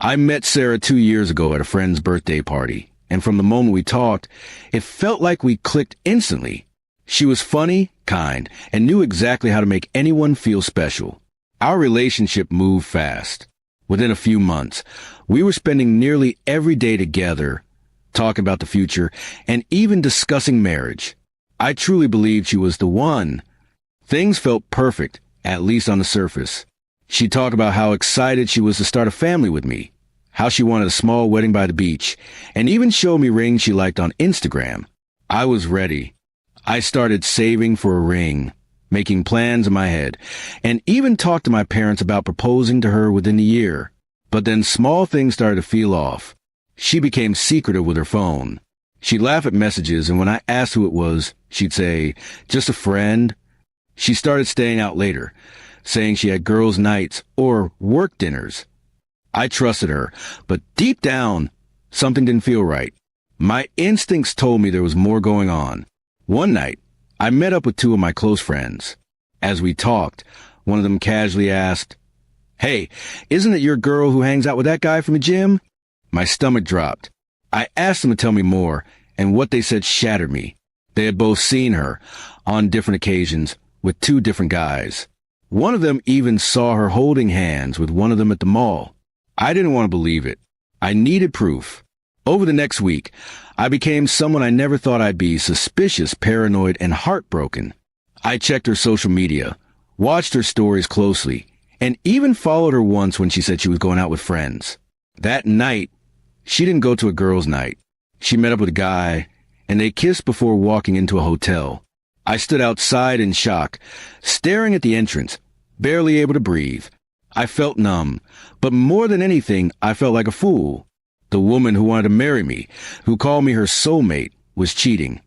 I met Sarah 2 years ago at a friend's birthday party, and from the moment we talked, it felt like we clicked instantly. She was funny, kind, and knew exactly how to make anyone feel special. Our relationship moved fast. Within a few months, we were spending nearly every day together, talking about the future, and even discussing marriage. I truly believed she was the one. Things felt perfect, at least on the surface. She talked about how excited she was to start a family with me, how she wanted a small wedding by the beach, and even showed me rings she liked on Instagram. I was ready. I started saving for a ring, making plans in my head, and even talked to my parents about proposing to her within the year. But then small things started to feel off. She became secretive with her phone. She'd laugh at messages, and when I asked who it was, she'd say, "Just a friend." She started staying out later, saying she had girls' nights or work dinners. I trusted her, but deep down, something didn't feel right. My instincts told me there was more going on. One night, I met up with two of my close friends. As we talked, one of them casually asked, "Hey, isn't it your girl who hangs out with that guy from the gym?" My stomach dropped. I asked them to tell me more, and what they said shattered me. They had both seen her, on different occasions, with two different guys. One of them even saw her holding hands with one of them at the mall. I didn't want to believe it. I needed proof. Over the next week, I became someone I never thought I'd be: suspicious, paranoid, and heartbroken. I checked her social media, watched her stories closely, and even followed her once when she said she was going out with friends. That night, she didn't go to a girls' night. She met up with a guy, and they kissed before walking into a hotel. I stood outside in shock, staring at the entrance, barely able to breathe. I felt numb, but more than anything, I felt like a fool. The woman who wanted to marry me, who called me her soulmate, was cheating.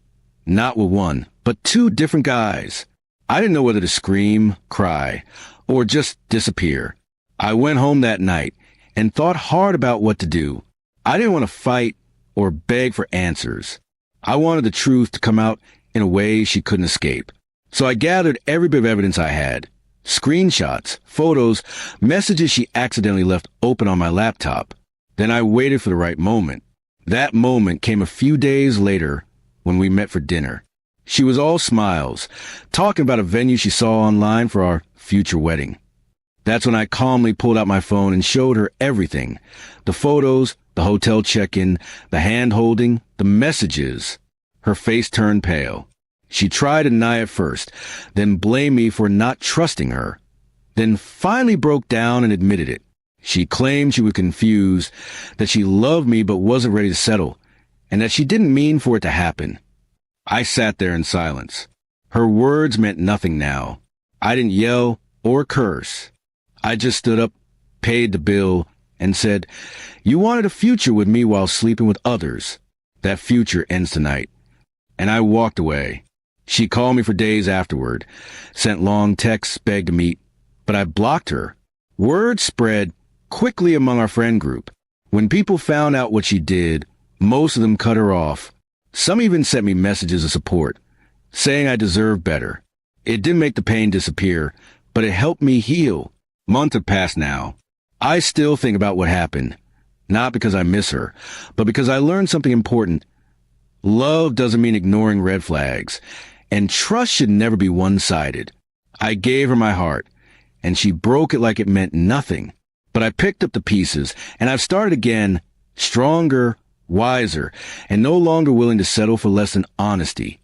Not with one, but two different guys. I didn't know whether to scream, cry, or just disappear. I went home that night and thought hard about what to do. I didn't want to fight or beg for answers. I wanted the truth to come out in a way she couldn't escape. So I gathered every bit of evidence I had. Screenshots, photos, messages she accidentally left open on my laptop. Then I waited for the right moment. That moment came a few days later when we met for dinner. She was all smiles, talking about a venue she saw online for our future wedding. That's when I calmly pulled out my phone and showed her everything. The photos, the hotel check-in, the hand-holding, the messages. Her face turned pale. She tried to deny it first, then blamed me for not trusting her, then finally broke down and admitted it. She claimed she was confused, that she loved me but wasn't ready to settle, and that she didn't mean for it to happen. I sat there in silence. Her words meant nothing now. I didn't yell or curse. I just stood up, paid the bill, and said, "You wanted a future with me while sleeping with others. That future ends tonight." And I walked away. She called me for days afterward, sent long texts, begged to meet, but I blocked her. Word spread quickly among our friend group. When people found out what she did, most of them cut her off. Some even sent me messages of support, saying I deserved better. It didn't make the pain disappear, but it helped me heal. Months have passed now. I still think about what happened, not because I miss her, but because I learned something important. Love doesn't mean ignoring red flags, and trust should never be one-sided. I gave her my heart, and she broke it like it meant nothing. But I picked up the pieces, and I've started again, stronger, wiser, and no longer willing to settle for less than honesty.